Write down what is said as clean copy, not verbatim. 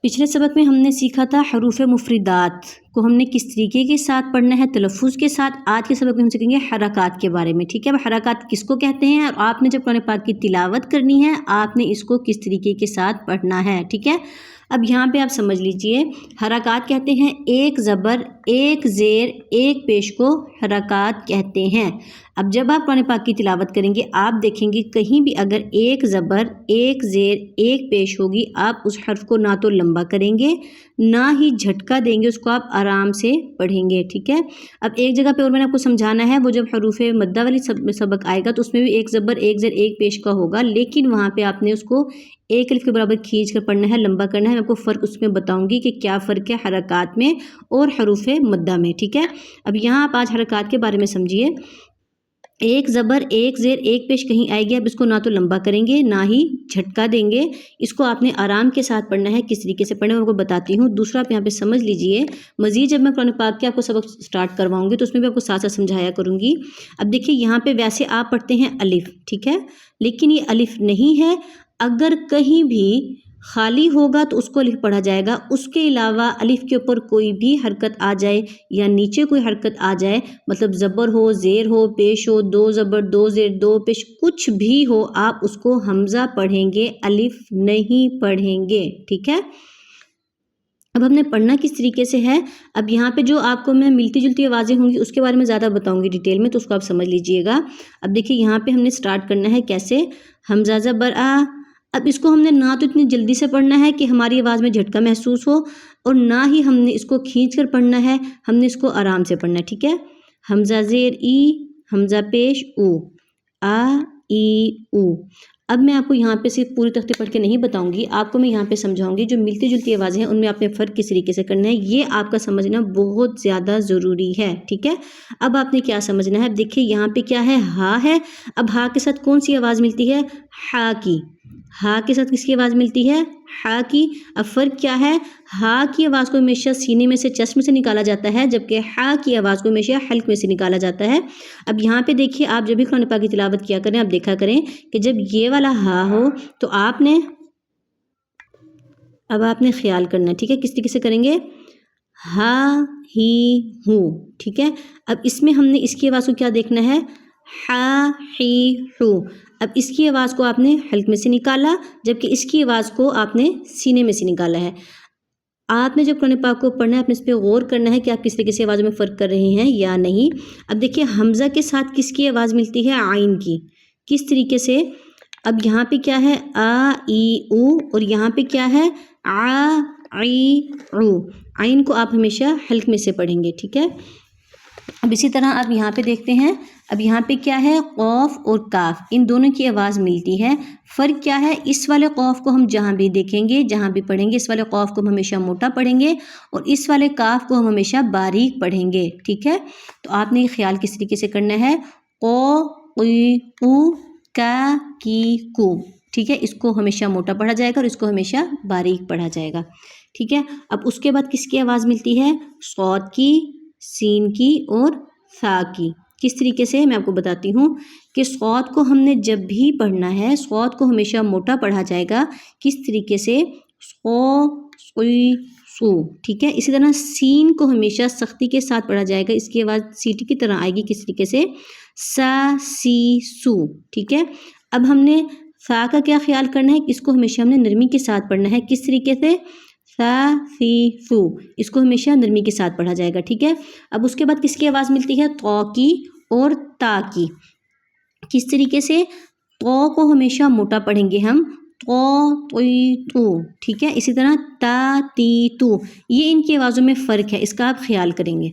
पिछले सबक में हमने सीखा था हरूफ मुफरिदात को हमने किस तरीके के साथ पढ़ना है तलफ़ुज़ के साथ। आज के सबक में हम सीखेंगे हरकत के बारे में। ठीक है, अब हरकत किसको कहते हैं और आपने जब कुरान पाक की तिलावत करनी है आपने इसको किस तरीके के साथ पढ़ना है। ठीक है, अब यहाँ पे आप समझ लीजिए, हरकत कहते हैं एक ज़बर एक ज़ेर एक पेश को हरकत कहते हैं। अब जब आप कुरान पाक की तिलावत करेंगे आप देखेंगे कहीं भी अगर एक ज़बर एक ज़ेर एक पेश होगी आप उस हर्फ को ना तो लंबा करेंगे ना ही झटका देंगे, उसको आप आराम से पढ़ेंगे। ठीक है, अब एक जगह पे और मैंने आपको समझाना है, वो जब हरूफ मद्दा वाली सबक आएगा तो उसमें भी एक ज़बर एक ज़ेर एक पेश का होगा, लेकिन वहाँ पे आपने उसको एक अलिफ के बराबर खींच कर पढ़ना है, लंबा करना है। मैं आपको फ़र्क उसमें बताऊंगी कि क्या फ़र्क है हरकत में और हरूफ मद्दा में। ठीक है, अब यहाँ आप आज हरकत के बारे में समझिए। एक ज़बर एक ज़ेर एक पेश कहीं आएगी, आप इसको ना तो लंबा करेंगे ना ही झटका देंगे, इसको आपने आराम के साथ पढ़ना है। किस तरीके से पढ़ना है मैं आपको बताती हूँ। दूसरा आप यहाँ पे समझ लीजिए, मज़ीद जब मैं कुरान पाक के आपको सबक स्टार्ट करवाऊँगी तो उसमें भी आपको साथ साथ समझाया करूँगी। अब देखिए यहाँ पे वैसे आप पढ़ते हैं अलिफ, ठीक है, लेकिन ये अलिफ नहीं है। अगर कहीं भी खाली होगा तो उसको अलिफ पढ़ा जाएगा, उसके अलावा अलिफ के ऊपर कोई भी हरकत आ जाए या नीचे कोई हरकत आ जाए, मतलब ज़बर हो ज़ेर हो पेश हो, दो ज़बर दो ज़ेर दो पेश कुछ भी हो, आप उसको हमज़ा पढ़ेंगे, अलिफ नहीं पढ़ेंगे। ठीक है, अब हमने पढ़ना किस तरीके से है। अब यहाँ पे जो आपको मैं मिलती जुलती आवाज़ें होंगी उसके बारे में ज़्यादा बताऊँगी डिटेल में, तो उसको आप समझ लीजिएगा। अब देखिए यहाँ पे हमने स्टार्ट करना है कैसे, हमज़ा ज़बर आ। अब इसको हमने ना तो इतनी जल्दी से पढ़ना है कि हमारी आवाज़ में झटका महसूस हो और ना ही हमने इसको खींच कर पढ़ना है, हमने इसको आराम से पढ़ना है। ठीक है, हमज़ा ज़ेर ई, हमज़ा पेश ऊ, आ ई ऊ। अब मैं आपको यहाँ पे सिर्फ पूरी तख्ती पढ़ के नहीं बताऊंगी, आपको मैं यहाँ पे समझाऊंगी जो मिलती जुलती आवाज़ें हैं उनमें आपने फ़र्क किस तरीके से करना है, ये आपका समझना बहुत ज़्यादा ज़रूरी है। ठीक है, अब आपने क्या समझना है। अब देखिए यहाँ पे क्या है, हा है। अब हा के साथ कौन सी आवाज़ मिलती है, हा की। हा के साथ किसकी आवाज़ मिलती है, हा की। अब फ़र्क क्या है, हा की आवाज़ को हमेशा सीने में से चेस्ट में से निकाला जाता है, जबकि हा की आवाज़ को हमेशा हल्क में से निकाला जाता है। अब यहाँ पे देखिए, आप जब भी कुरान पाक की तिलावत किया करें आप देखा करें कि जब ये वाला हा हो तो आपने ख्याल करना है। ठीक है, किस तरीके से करेंगे, हा ही हूँ। ठीक है, अब इसमें हमने इसकी आवाज़ को क्या देखना है, हा ही हू। अब इसकी आवाज़ को आपने हल्क में से निकाला, जबकि इसकी आवाज़ को आपने सीने में से निकाला है। आपने जब कुरान पाक को पढ़ना है आपने इस पर गौर करना है कि आप किस तरीके से आवाज़ों में फ़र्क कर रहे हैं या नहीं। अब देखिए हमज़ा के साथ किसकी आवाज़ मिलती है, आइन की। किस तरीके से, अब यहाँ पे क्या है, आ ई ऊ, और यहाँ पे क्या है, आ ई ऊ। आइन को आप हमेशा हल्क में से पढ़ेंगे। ठीक है, अब इसी तरह आप यहाँ पे देखते हैं, अब यहाँ पे क्या है, कौफ और काफ, इन दोनों की आवाज़ मिलती है। फ़र्क क्या है, इस वाले कौफ को हम जहाँ भी देखेंगे जहाँ भी पढ़ेंगे इस वाले कौफ को हम हमेशा मोटा पढ़ेंगे और इस वाले काफ को हम हमेशा बारीक पढ़ेंगे। ठीक है, तो आपने ये ख्याल किस तरीके से करना है, को कु का की कु। ठीक है, इसको हमेशा मोटा पढ़ा जाएगा और इसको हमेशा बारीक पढ़ा जाएगा। ठीक है, अब उसके बाद किसकी आवाज़ मिलती है, सौद की, सीन की और सा की। किस तरीके से मैं आपको बताती हूँ कि सौद को हमने जब भी पढ़ना है सौद को हमेशा मोटा पढ़ा जाएगा। किस तरीके से, सू। ठीक है, इसी तरह सीन को हमेशा सख्ती के साथ पढ़ा जाएगा, इसकी आवाज़ सीटी की तरह आएगी। किस तरीके से, सा सी सू। ठीक है, अब हमने सा का क्या ख्याल करना है, इसको हमेशा हमने नरमी के साथ पढ़ना है। किस तरीके से, सा सी सू, इसको हमेशा नरमी के साथ पढ़ा जाएगा। ठीक है, अब उसके बाद किसकी आवाज़ मिलती है, तो की और ता की। किस तरीके से, तो को हमेशा मोटा पढ़ेंगे हम, तो। ठीक है, इसी तरह ता ती तू, ये इनकी आवाज़ों में फ़र्क है, इसका आप ख्याल करेंगे।